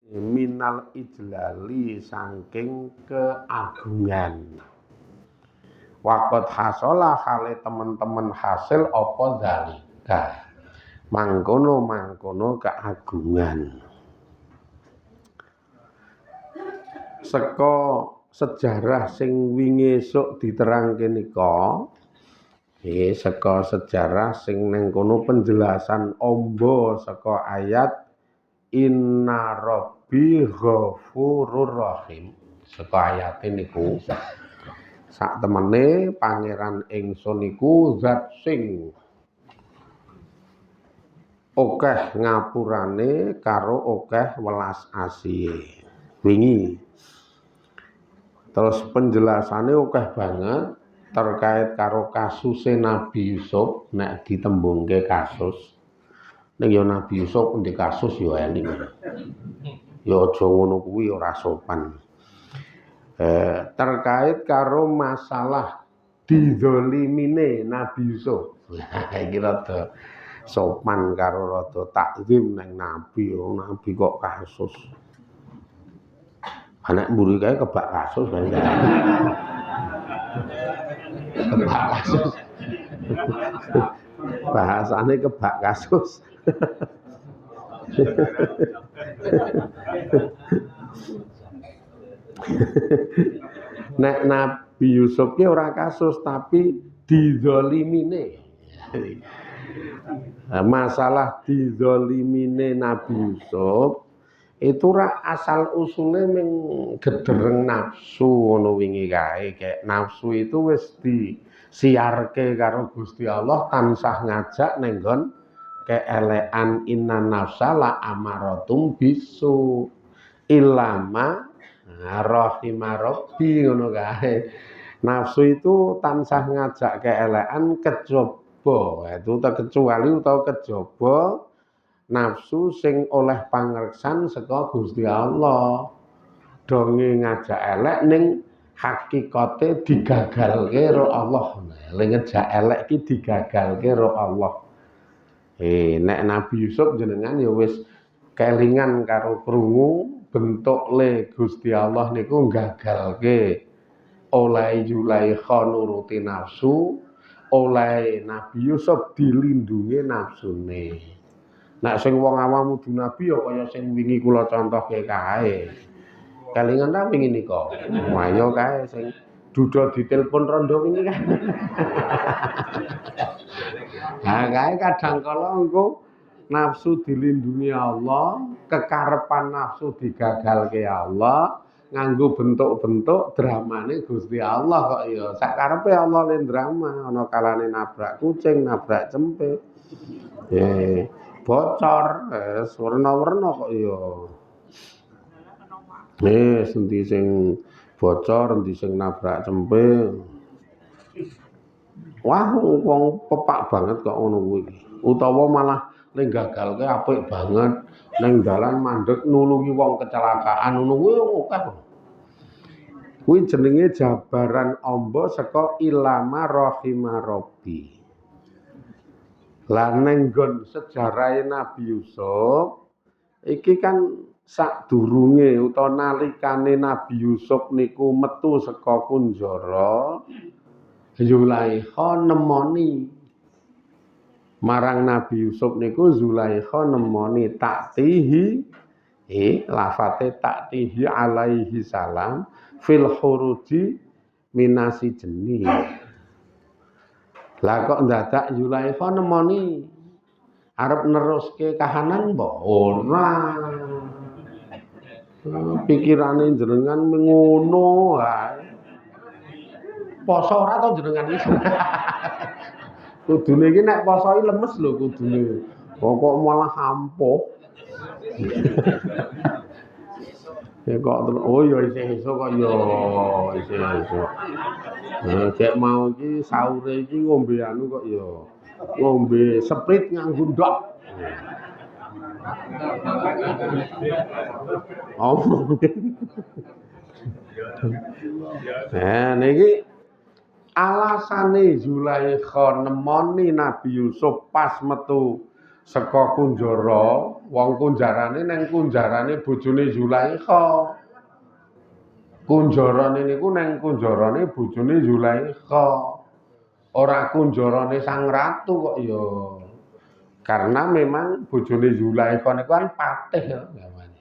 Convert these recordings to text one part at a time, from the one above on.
minal ijlali saking keagungan. Waqat hasola hale teman-teman hasil apa zalika. Mangkono keagungan. Seka sejarah sing wingi esuk diterangke nika, saka sejarah sing ning kono penjelasan amba saka ayat Inna Rabbi Ghafurur Rahim. Saka ayat niku sak temene pangeran ingsun niku zat sing akeh ngapurane karo akeh welas asihe. Wingi terus penjelasane akeh banget terkait karo kasuse Nabi Yusuf. Nek ditembungke kasus ning ya Nabi Yusuf endi kasus ya eling. Ya aja ngono kuwi ora sopan. Terkait karo masalah didzalimine Nabi Yusuf. Iki rada sopan karo rada takzim ning Nabi. Nabi kok kasus. Anak mburi kae kebak kasus kan. Kebak kasus. Bahasane kebak kasus. Nek Nabi Yusuf ki ora kasus tapi didzalimine. Masalah didzalimine Nabi Yusuf itu ora asal usule ming gedereng nafsu ngono wingi kae. Kayak nafsu itu wis disiarke karo Gusti Allah tansah ngajak ning nggon keelekan inna nafsa la amaratum bisu ilama rahimah rabbi ngono kae. Nafsu itu tansah ngajak keelekan kejaba, itu kecuali utawa kejaba nafsu sing oleh pangreksan saka Gusti Allah. Donge ngajak elek ning hakikate digagalke karo Allah. Ning ngajak elek ki digagalke karo Allah. Nek Nabi Yusuf jenengan ya wis kelingan karo krungu bentuk le Gusti Allah niku gagalke oleh Zulaikha nuruti nafsu, oleh Nabi Yusuf dilindungi nafsune. Nek sing wong awam mudu nabi ya kaya sing wingi kula contohke kae. Kelingan ta wingi nika. Ayo kae sing duda ditelepon rondo wingi kae. Nah, kae kadang kala engko nafsu dilindungi Allah, kekarepan nafsu digagalke Allah, nganggo bentuk-bentuk dramane Gusti Allah kok ya. Sakarepe Allah le drama, ana kalane nabrak kucing, nabrak cempe. Bocor, warna-warna kok ya. Endi sing bocor, endi sing nabrak cempe. Wah, wong pepak banget kok ngono kuwi. Utawa malah ning gagalke apik banget, ning dalan mandeg nulungi wong kecelakaan ngono kuwi akeh. Kuwi jenenge jabaran amba saka ilama rahimah rabbi. Lah ning nggon sejarahe Nabi Yusuf iki kan sadurunge utawa nalikane Nabi Yusuf niku metu saka kunjara, Zulaikha nemoni marang Nabi Yusuf niku Zulaikha nemoni taktihi lafate taktihi alaihi salam fil khuruji minasi jeni. Lah kok ndadak Zulaikha nemoni arep neruske kahanan mbok ora. Pikirane jenengan ngono wae. Poso ora to jenengan iki. Kudune iki nek poso iki lemes lho kudune. Kok malah ampuh. Ya kok oh ya isih esuk kok ya isih esuk. Cek mau iki sahure iki ngombe anu kok ya. Ngombe Sprite nganggo ndok. Oh. Nah niki alasane Zulaikha nemoni Nabi Yusuf pas metu saka kunjara, wong kunjarane neng kunjarane bojone Zulaikha. Kunjarane niku neng kunjarane bojone Zulaikha. Ora kunjarane sang ratu kok ya. Karena memang bojone Zulaikha niku kan patih ya gamane.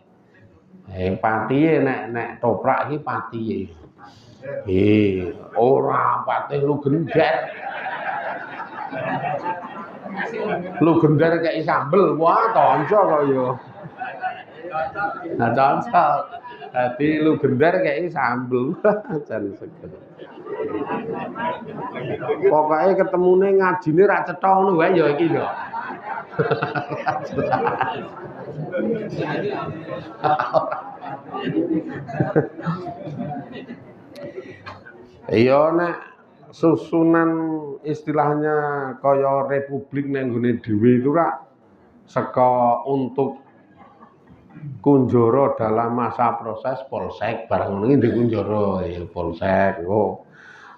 Patihe nek toprak iki patihe. Ora patih lu gender. Lu gender kei sambel, wah tonco kok ya. Nah cocok. Dadi lu gender kei sambel. Jan seger. Pokoke ketemune ngajine ra cetha ngono wae ya iki ya. Iya nek susunan istilahnya kaya republik nang nggone dhewe itu ra saka untuk kunjara dalam masa proses polsek barang ngono iki kunjara ya polsek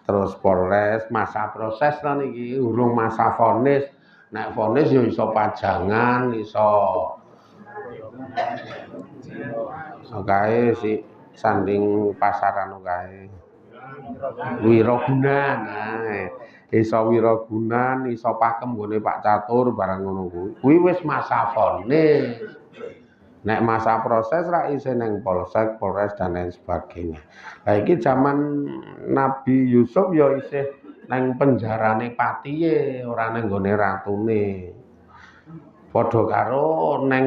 terus Polres masa proses lah niki urung masa vonis. Nek vonis ya iso pajangan, iso kae si sanding pasaran kae. Wiragunan. Iso wiragunan, iso pakem gone Pak Catur barang ngono kuwi. Kuwi wis masa vonis. Nek masa proses ra isih neng polsek, Polres dan lain sebagainya. Lah iki zaman Nabi Yusuf ya isih neng penjarane patihe, ora neng gone ratune. Padha karo neng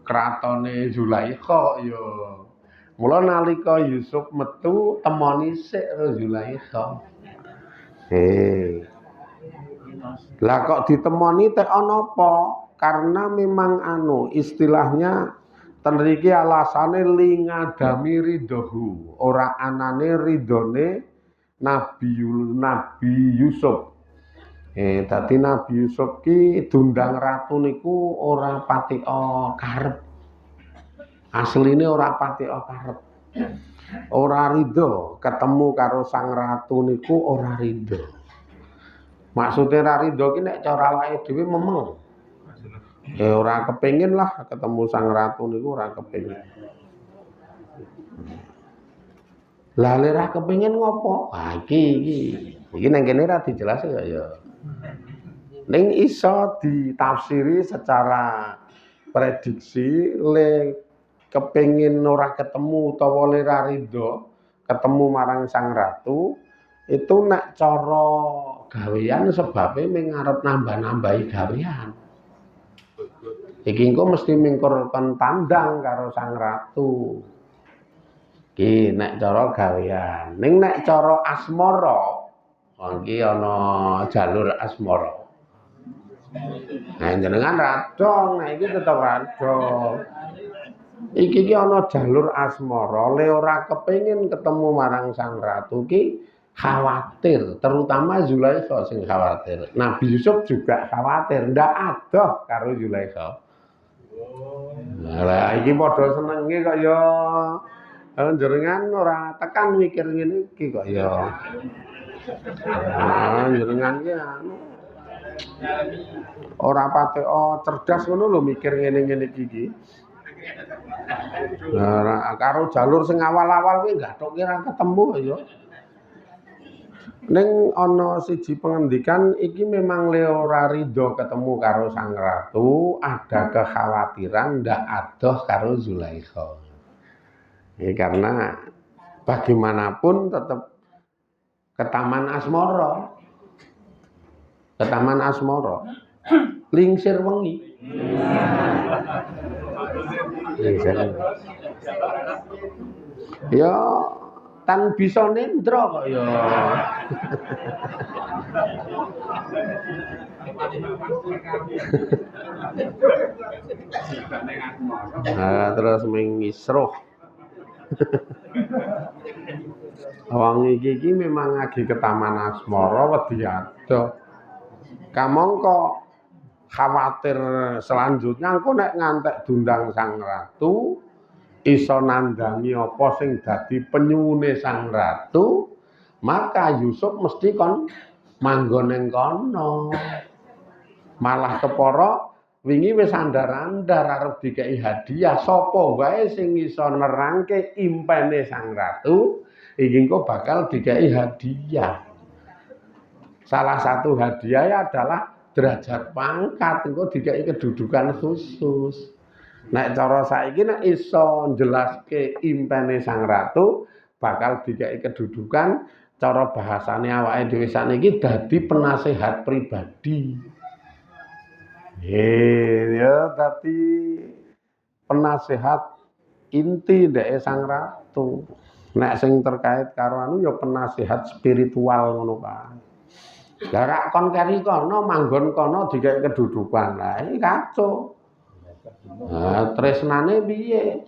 kratone Zulaikha ya. Mula nalika Yusuf metu temoni sik karo Zulaikha. Lah kok ditemoni tek ana apa? Karena memang istilahnya tenriki alasane lingadami ridhohu, ora anane ridhone Nabi Yusuf. Dadi Nabi Yusuf ki dundang ratu niku ora patika karep. Asline ora patika karep. Ora ridho ketemu karo sang ratu niku ora ridho. Maksude ora ridho ki nek cara awake dhewe memeng. Ora kepengin lah ketemu sang ratu niku ora kepengin. Lah lek ora kepengin ngopo? Iki nang kene ora dijelas ya. Ning iso ditafsiri secara prediksi le kepengin ora ketemu utawa le ora ridho ketemu marang sang ratu itu nek cara gawean sebabe mung arep nambah-nambahi gawean. Iki engko mesti mingkur kon tandang karo sang ratu. Iki nek cara gawean. Ning nek cara asmara, iki ana jalur asmara. Nah jenengan radong, nah iki tetep radong. Iki ana jalur asmara, le ora kepengin ketemu marang sang ratu ki khawatir, terutama Zulaikha sing khawatir. Nabi Yusuf juga khawatir, ndak adoh karo Zulaikha. Lah iki padha senenge kok ya jenengan ora tekan mikir ngene iki kok ya. Jenengan ki ora patek cerdas ngono lho mikir ngene-ngene iki. Nah, karo jalur sing awal-awal kuwi gathok ora ketemu ya. Ning ana siji pengendikan iki memang le ora ridho ketemu karo sang ratu, ada kekhawatiran ndak adoh karo Zulaikha. Karena bagaimanapun tetap ke taman asmara. Ke taman asmara. Lingsir wengi. Ya tan bisa nendra kok ya. Terus mengisruh. Wong iki memang lagi ke taman asmara wedi adoh. Kamangka khawatir selanjutnya engko nek ngantek dundang sang ratu iso nandangi apa sing dadi penyuwune sang ratu, maka Yusuf mesti kon manggon ning kono. Malah kepara wingi wis andar-andar arep dikei hadiah sapa wae sing iso nerangke impene Sang Ratu iki kok bakal dikei hadiah. Salah satu hadiah adalah derajat pangkat, engko dikei kedudukan khusus. Nek cara saiki nek iso njelaske impene Sang Ratu bakal dikei kedudukan cara bahasane awake dhewe sakniki dadi penasehat pribadi. Ya dadi penasehat inti ndeke Sang Ratu. Nek sing terkait karo anu ya penasehat spiritual ngono kae. Lah rak kon keri kono manggon kono dikek kedudukan. Lah iki kacau. Nah, tresnane piye?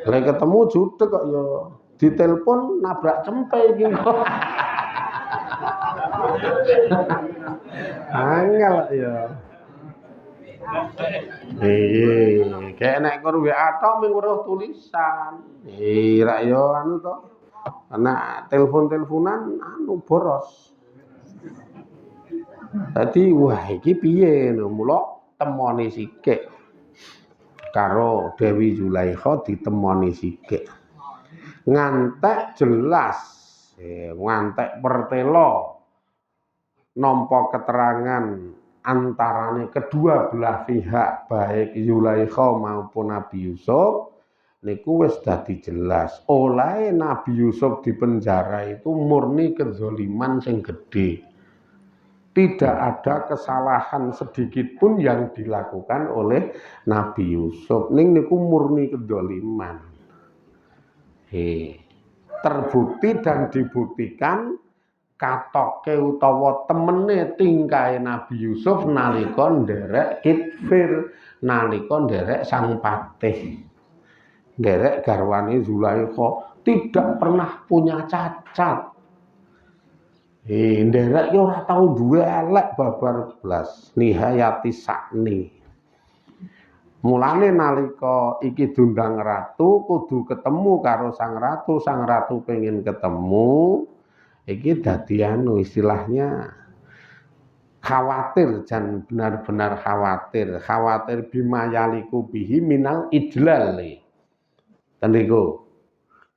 Lek ketemu judeg kok ya ditelepon nabrak cempe iki. Angel ya. Kayak nek kur WA tok mung weruh tulisan. Rak yo anu to. Ana telepon-teleponan anu boros. Dadi wah iki piye lho mula temoni sikik. Karo Dewi Zulaikha ditemoni sikik. Ngantek jelas, ngantek pertelo nampa keterangan antarane kedua belah pihak baik Zulaikha maupun Nabi Yusuf niku wis dadi jelas oleh Nabi Yusuf di penjara itu murni kezaliman sing gede. Tidak ada kesalahan sedikit pun yang dilakukan oleh Nabi Yusuf. Ning niku murni kezaliman. Terbukti dan dibuktikan katoke utawa temene tingkahe Nabi Yusuf nalika nderek Kitfir, nalika nderek Sang Patih. Nderek garwane Zulaikha tidak pernah punya cacat. Nderek yo ora tau duwe elek babar blas, nihayati sakni. Mulane nalika iki diundang ratu kudu ketemu karo Sang Ratu pengen ketemu. Iki dadi anu istilahnya khawatir dan benar-benar khawatir bimayaliku bihi minal idlali. Teniku.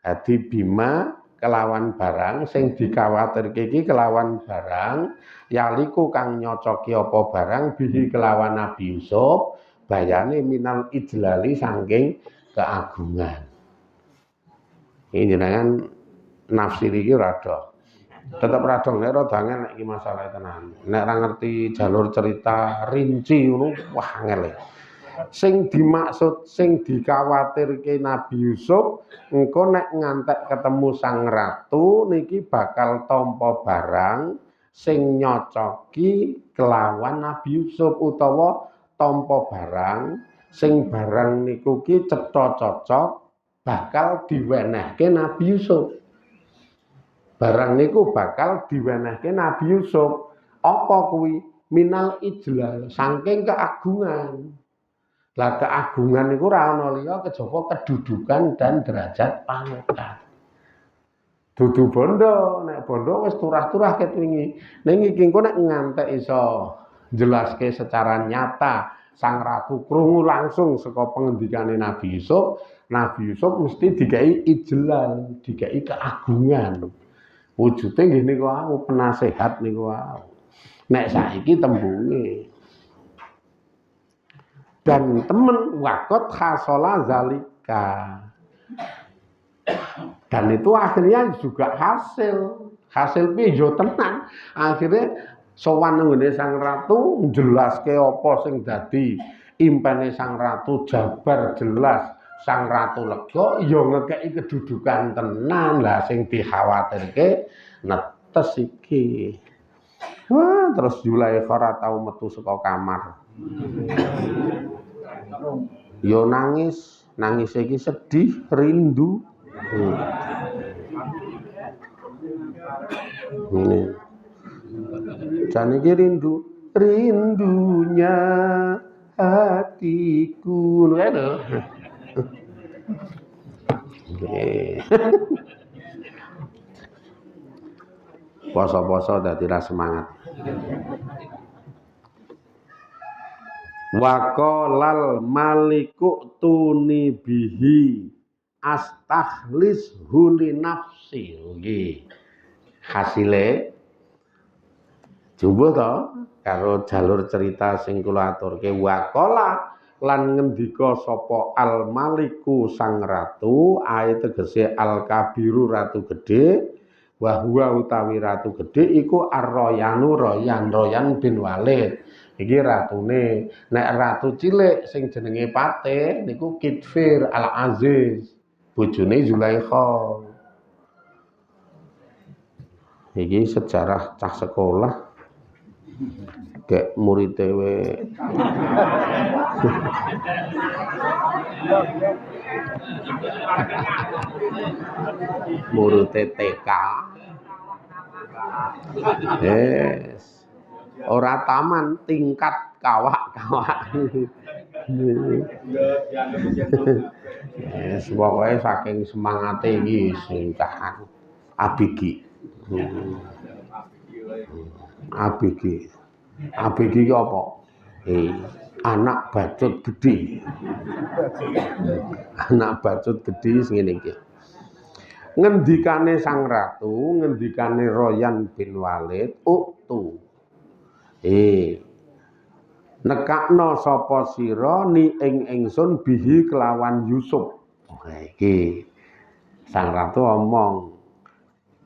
Dadi bima kelawan barang sing dikhawatirke iki kelawan barang yaliku kang nyocoki apa barang bihi kelawan Nabi Yusuf bayane minal idlali saking keagungan. Ini jenengan nafsir iki rada tetep rada nek rada angel nek iki masalah tenan. Nek ora ngerti jalur cerita rinci ngono wah angel. Sing dimaksud sing dikhawatirke Nabi Yusuf engko nek ngantek ketemu Sang Ratu niki bakal tampa barang sing nyocoki kelawan Nabi Yusuf utawa tampa barang sing barang niku ki cetha cocok bakal diwenehke Nabi Yusuf. Barang niku bakal diwenehke Nabi Yusuf. Apa kuwi? Minal ijlal, saking keagungan. Lah keagungan niku ora ana liya kejaba kedudukan dan derajat pangkat. Dudu bondo, nek bondo wis turah-turah ket wingi. Ning iki engko nek ngantek iso jelaske secara nyata Sang Ratu krungu langsung saka pengendikane Nabi Yusuf mesti dikai ijlal, dikai keagungan. Wujude nggih niku wau penasehat niku wau. Nek saiki tembunge dan temen wakot khasola zalika dan itu akhirnya juga hasil piye tenan akhirnya sowan nggone Sang Ratu njelaske apa sing dadi impene Sang Ratu jabar jelas Sang Ratu lega ya ngekeki kedudukan tenan lah sing dikhawatirke netes iki. Wah, terus Zulaikha ora tau metu saka kamar. Yo nangis iki sedih, rindu. Ini. Jan iki rindunya hatiku. Lho. Poso-poso dadi ra semangat. Waqalal maliku tuni bihi astakhlis huli nafsi. Nggih. Hasile coba to karo jalur cerita sing kula aturke waqala lan ngendika sapa al maliku sang ratu ae tegese al kabiru ratu gedhe wa huwa utawi ratu gedhe iku ar-royanu royan bin Walid. Iki ratune, nek ratu cilik sing jenenge Patih niku Kitfir Al-Aziz, bojone Zulaikha. Iki sejarah cah sekolah kayak murid dewe. Murid TK. Yes. Ora taman tingkat kawak-kawak. Yes, pokoknya saking semangate iki sing cah abigi. ABG. ABG iki apa? Anak bacut gedhe. Anak bacut gedhe sing ngene iki. Ngendikane sang ratu, ngendikane Royan bin Walid, uktu. Nekakno sapa sira ni ing ingsun bihi kelawan Yusuf. Iki sang ratu omong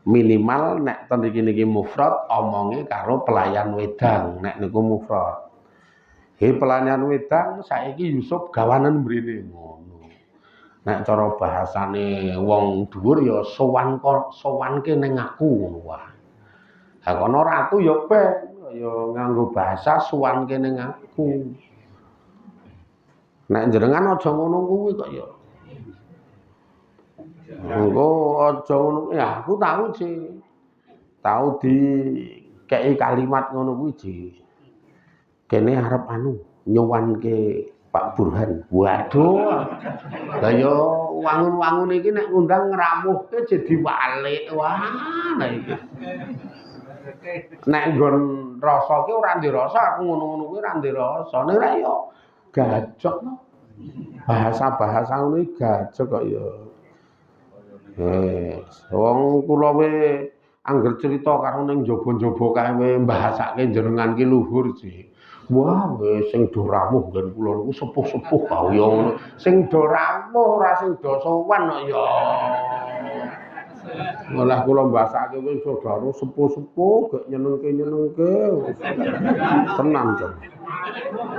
minimal nek ten iki mufrad omonge karo pelayan wedang nek niku mufrad. Pelayan wedang saiki Yusuf gawanen mrene ngono. Nek cara bahasane wong dhuwur ya sowanke ning aku ngono wae. Ha kono ratu ya ben ya nganggo bahasa sowanke ning aku. Nek jenengan aja ngono kuwi kok ya. Engko aja ngono ya aku tahu sih. Tahu di kei kalimat ngono kuwi ji. Kene arep nyuwanke Pak Burhan. Waduh. Lah ya wangun-wangun iki nek ngundang ngramuhke jadi walik. Wah, nah iki. Nek nggon rasa ki ora ndek rasa, aku ngono-ngono kuwi ora ndek rasa. Nek ora ya gajok. Bahasa-bahasa ngono iki gajok kok ya. Wong kula we angger cerita karo ning jaba-jaba kae we mbahasake jenengan ki luhur sih. Wah, sing do rawuh nggen kula niku sepuh-sepuh kau ya ngono. Sing do rawuh ora sing do sowan kok ya. Malah kula mbasake wis saudara sepuh-sepuh gek nyenengke-nyenengke. Tenan jan.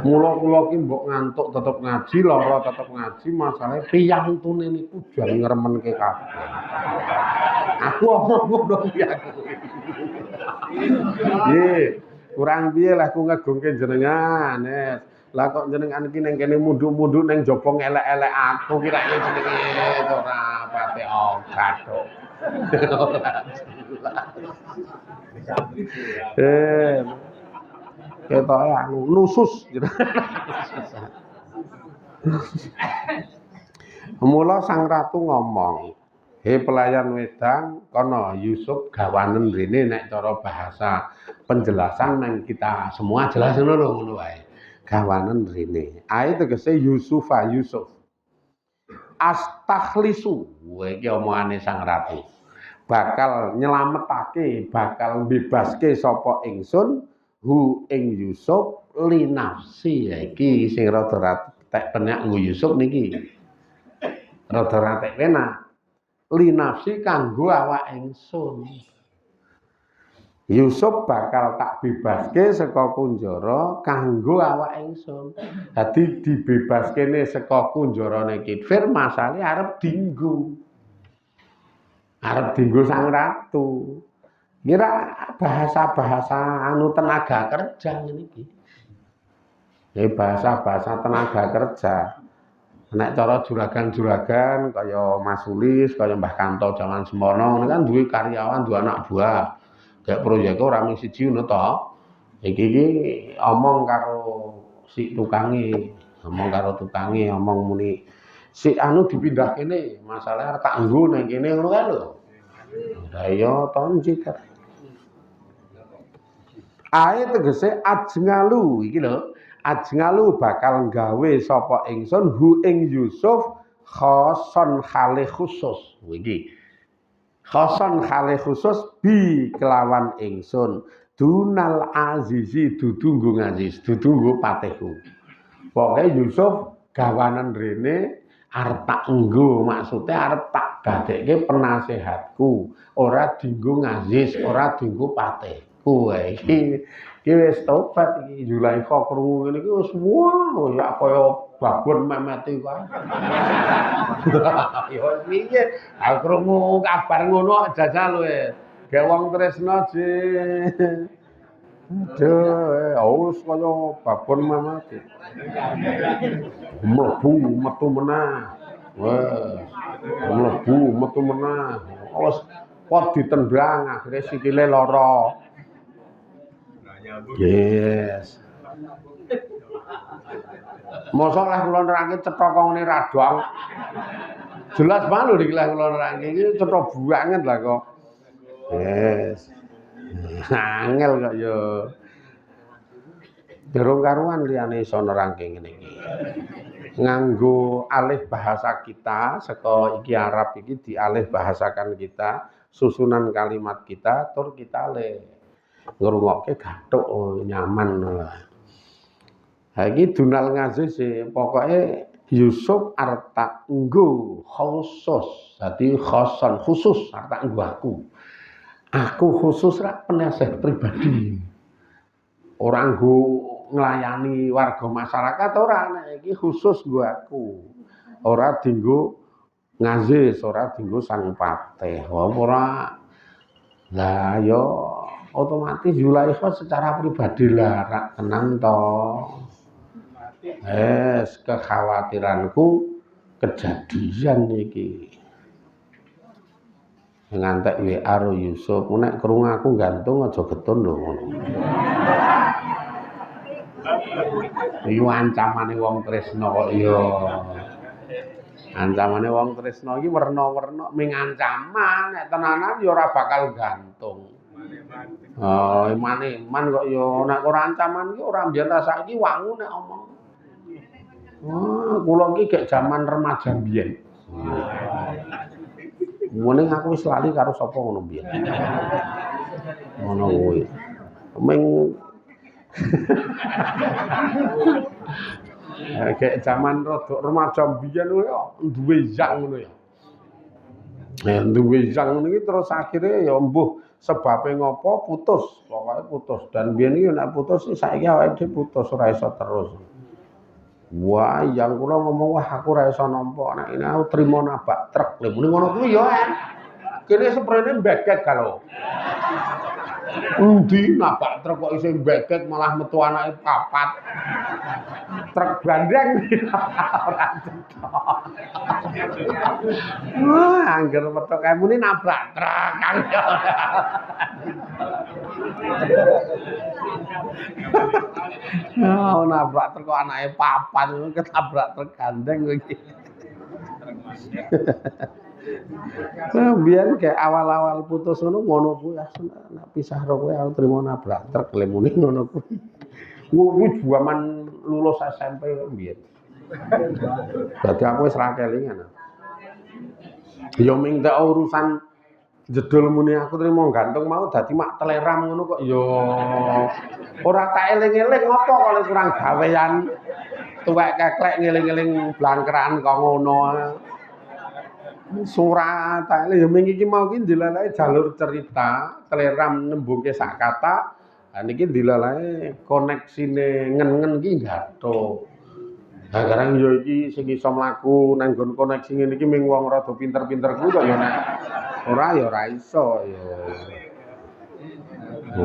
Mula kula ki mbok ngantuk tetep ngaji, lara tetep ngaji, masalahe piyantune niku jan ngremenke kabeh. Aku omong ngono ya. Nggih, kurang piye lah aku ngagungke jenengan. Lah kok jenengan iki ning kene mundhuk-mundhuk ning jaba ngelek-elek aku ki rak jenenge ora pate ogat kok. Ketoke anu nusus gitu. Mula sang ratu ngomong, "He pelayan wedang, kono Yusuf gawanen rene nek cara bahasa penjelasan nang kita semua jelas ngono wae. Gawanen rene. Ae tegese Yusufa Yusuf. Astakhlisu, iki omongane sang ratu. Bakal nyelametake, bakal bebaske sapa ingsun hu ing Yusuf li nafsi. Iki sing rada tek penak nggo Yusuf niki. Rada tek penak. Li nafsi kanggo awak ingsun. Yusuf bakal tak bebaske saka kunjara kanggo awak ingsun. Dadi dibebaskene saka kunjarane Kitfir masale arep dinggo. Arep dinggo sang ratu. Kira bahasa-bahasa anu tenaga kerja ngene iki. Bahasa-bahasa tenaga kerja. Nek cara juragan-juragan kaya Mas Sulis, kaya Mbah Kanto jaman semono kan duwe karyawan, duwe anak buah. Kayak proyeke ora mung siji ngono to. Iki omong karo si tukange, omong muni si anu dipindah kene, masalah tak nggo nang kene ngono kan lho. Lah iya to njikar. Ae tegese ajngalu iki lho. ajngalu bakal gawe sapa ingsun hu ing Yusuf khoson khale khusus iki khoson khale khusus bi kelawan ingsun dunal azizi dudu nggo aziz dudu nggo patihku pokoke Yusuf gawanan rene arep tak nggo maksude arep tak dadekke penasehatku ora dienggo aziz ora dienggo patihku iki wis tobat iki Zulaikha krungu ngene iki wis wah ya kaya babon memeti wae. Ya piye? Aku krungu kabar ngono jajal wis. Gek wong tresna je. Aduh, wis kaya babon memeti. Mlebu metu menah. Wes. Mlebu metu menah. Wis pot ditendang akhire sikile lara. Yes. Mosok lah kula nerangke cetha kongene radong. Jelas banget lho iki lah kula nerangke iki cetha banget lah kok. Yes. Angel kok ya. Durung karuan liyane iso nerangke ngene iki. Nganggo alih bahasa kita saka iki Arab iki dialih bahasakan kita, susunan kalimat kita tur kita le ngrungokke gathuk nyaman lah. Ha iki dunal ngaziz pokoke Yusuf arep tak nggo khusus. Dadi khoson khusus arep tak nggo aku. Aku khusus rak penasihat pribadi. Ora nggo nglayani warga masyarakat ora nek iki khusus nggo aku. Ora dienggo ngaziz, ora dienggo sang patih. Ora. Lah yo otomatis Zulaikha secara pribadi lah rak tenang to. Kekhawatiranku kejadian iki. Ngantek WA karo Yusuf, nek krungu aku gantung aja getun lho ngono. Iki ancamane wong tresna kok ya. Ancamane wong tresna iki werna-werna ming ancaman, nek tenanan ya ora bakal gantung. Oh, iman kok ya nek ora ancaman iki ora mbiyen ta saiki wangu nek omong. Oh, kula iki gek jaman remaja mbiyen. Mending aku wis lali karo sapa ngono mbiyen. Ngono kuwi. Ming gek jaman rada remaja mbiyen kuwi duwe yang ngono ya. Duwe yang niki terus akhire ya mbuh sebabe ngopo putus, pokoke putus. Dan biyen iki nek putus saiki awake dhewe putus ora iso terus. Wah, yang kula ngomong wah aku ora iso nampa nek ini aku trimo nabak truk. Lha muni ngono kuwi ya. Kene sprene mbeget kalau. Endi nabak truk kok isih mbeget malah metu anake papat. Truk bandeng ora cetok. Wah, angger metu kae muni nabrak truk kan. Oh, nabrak truk kok anake papat ketabrak truk gandeng iki. Nah, biyen kayak awal-awal putus ngono kuwi nek pisah karo kowe aku trimo nabrak truk le muni ngono kuwi. Kuwi jaman lulus SMP biyen. Dadi aku wis ra kelingan. Ya ming tek urusan jedul muni aku trimo gantung mau dadi mak teleram ngono kok ya ora tak eling-eling ngopo kok kurang gawean tuwek keklek ngeling-eling blangkran kok ngono. Surat tak ya ming iki mau ki dilalae jalur cerita teleram nembungke sak kata. Lah niki dilalae koneksine ngen-ngen ki gathuk. Lah garang yo iki sing iso mlaku nang nggon koneksi ngene iki ming wong rada pinter-pinter kuwi kok ya nek ora ya ora iso ya.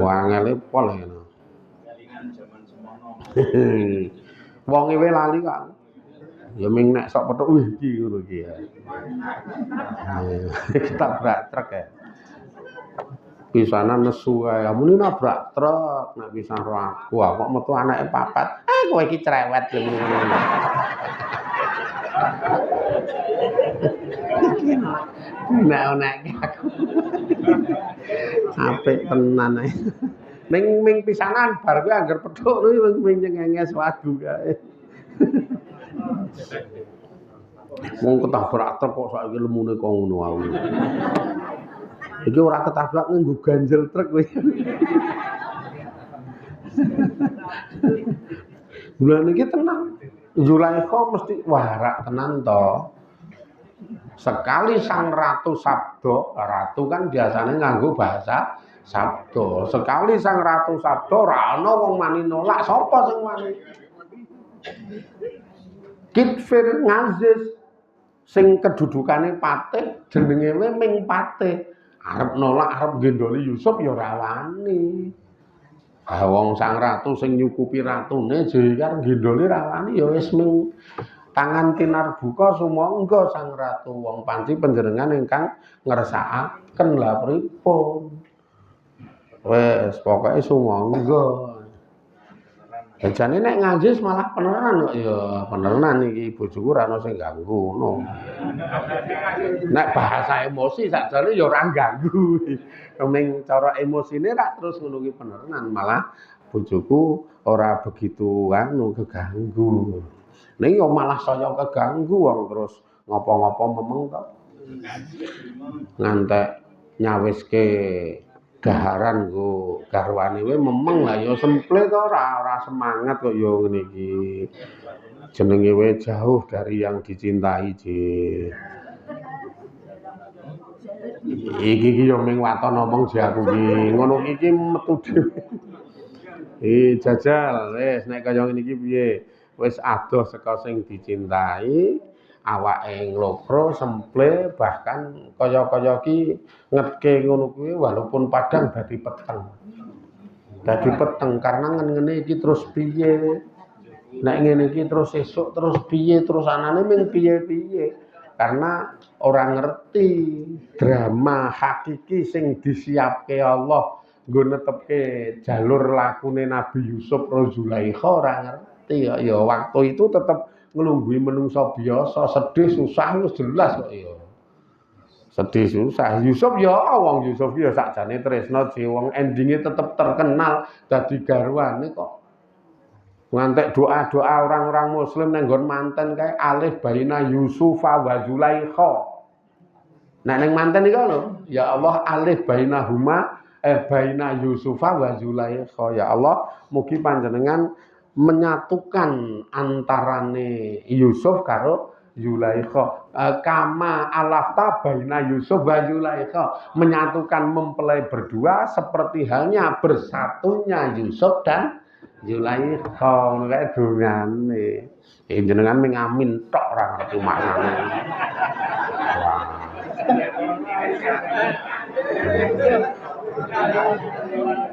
Wangele pol ngono. Wong e lali kok. Ya ming nek sok petuk wih iki ngono iki ya. Ketabrak truk ya. Pisanan nesu kae. Muni nabrak truk nek pisan ro aku. Kok metu anake papat. Kowe iki cerewet ngono. Nek aku. Apik tenan ae. Ming pisanan bar kuwi anggar pethuk kuwi ming nyengenges wadu kae. Wong ketabrak truk kok saiki lemune kok ngono wae. Iki ora ketabrak nganggo ganjel truk kowe. Bulan iki tenang. Zulaikha mesti warak tenan to. Sekali sang ratu sabda, ratu kan biasanya nganggo bahasa sabda. Sekali sang ratu sabda ora ana wong mani nolak, sapa sing mani? Kitfir Ngazis sing kedudukane patih jenenge ming patih. Arep nolak arep gendoli Yusuf ya ora wani. Ah wong sang ratu sing nyukupi ratune jekar gendoli ra wani ya wis ming tangan tinarbuka sumangga sang ratu wong panci panjenengan ingkang ngersakaken lha pripun. Wis pokoke sumangga. Jane nek ngajis malah peneran kok ya peneran iki bojoku ora ana sing ganggu ngono. Nek bahasa emosi sakjane ya ora ganggu. Ming cara emosine rak terus ngono ki peneran malah bojoku ora begitu keganggu. Ning yo malah saya keganggu wong terus ngopo-ngopo memeng to. Ngantek nyawiske daharan go garwane we memeng lah ya semple to ora semangat kok ya ngene iki. Jenenge we jauh dari yang dicintai je. Iki ya ming waton ngomong je aku iki. Ngono iki metu dhewe. Jajal wis nek kaya ngene iki piye? Wis adoh saka sing dicintai, awake nglopro semple bahkan kaya-kaya ki ngetke ngono kuwi walaupun padang dadi peteng. Dadi peteng karena ngene iki terus piye? Nek ngene iki terus esuk terus piye? Terus anane ming piye-piye? Karena orang ngerti drama hakiki sing disiapke Allah nggo netepke jalur lakune Nabi Yusuf lan Zulaikha ora ngerti kok ya waktu itu tetep nglungguhi menungso biasa sedih susah wis jelas kok ya sedih susah Yusuf ya wong Yusuf ya sakjane tresna je wong endinge tetep terkenal dadi garwane kok ngantek doa-doa orang-orang muslim nang nggon manten kae alif baina Yusufa wa Zulaikha. Nah ning manten iki lho, ya Allah alif baina baina Yusufa wa Zulaikha. Ya Allah, mugi panjenengan menyatukan antarane Yusuf karo Zulaikha. Kama alafta baina Yusuf wa Zulaikha, menyatukan mempelai berdua seperti halnya bersatunya Yusuf dan Zulaikha ngono kae dongane. Jenengan ming amin tok ora ngerti maknane.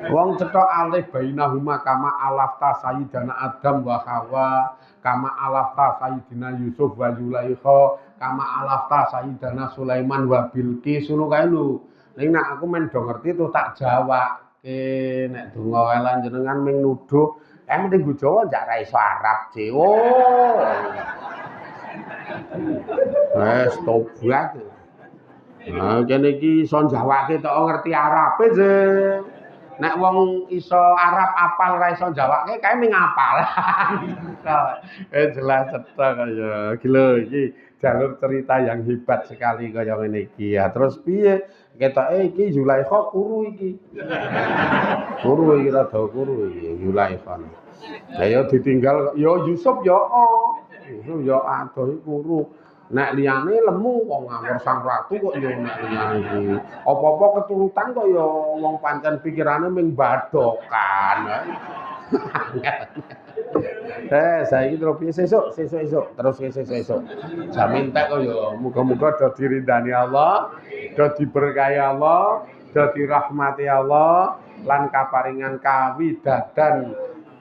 Wong cetok alif bainahuma kama alafta sayyidana Adam wa Hawa, kama alafta sayyidina Yusuf wa Zulaikha, kama alafta sayyidana Sulaiman wa Bilqis ngono kae lho. Ning nek aku men do ngerti tuh tak jawab. Nek donga wae lan jenengan ming nuduh mending go Jawa njak ra iso Arab je. Oh. Wes tobat. Nah, kene iki iso njawake tok ngerti Arabe je. Nek wong iso Arab apal ra iso njawake kae ming apalan. Jelas cetok kaya gila iki jalur cerita yang hebat sekali kaya ngene iki. Ya terus piye? Ketoke iki Zulaikha kuru iki. Kuru iki rada kuru iki Zulaikha. Lah ya ditinggal ya Yusuf ya Yusuf ya adoh kuru. Nek liyane lemu wong ngawur sang ratu kok ya nek liyane iki. Apa-apa keturutan kok ya wong pancen pikirane ming badokan. Saiki terus piye sesuk terus sesuk. Jam entek kok ya muga-muga do dirindani Allah, do diberkahi Allah, do dirahmati Allah lan kaparingan kawidadan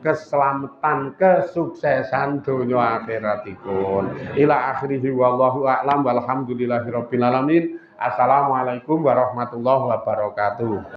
keselamatan kesuksesan donya akhiratipun. Ila akhirih wallahu a'lam walhamdulillahirabbil alamin. Assalamualaikum warahmatullahi wabarakatuh.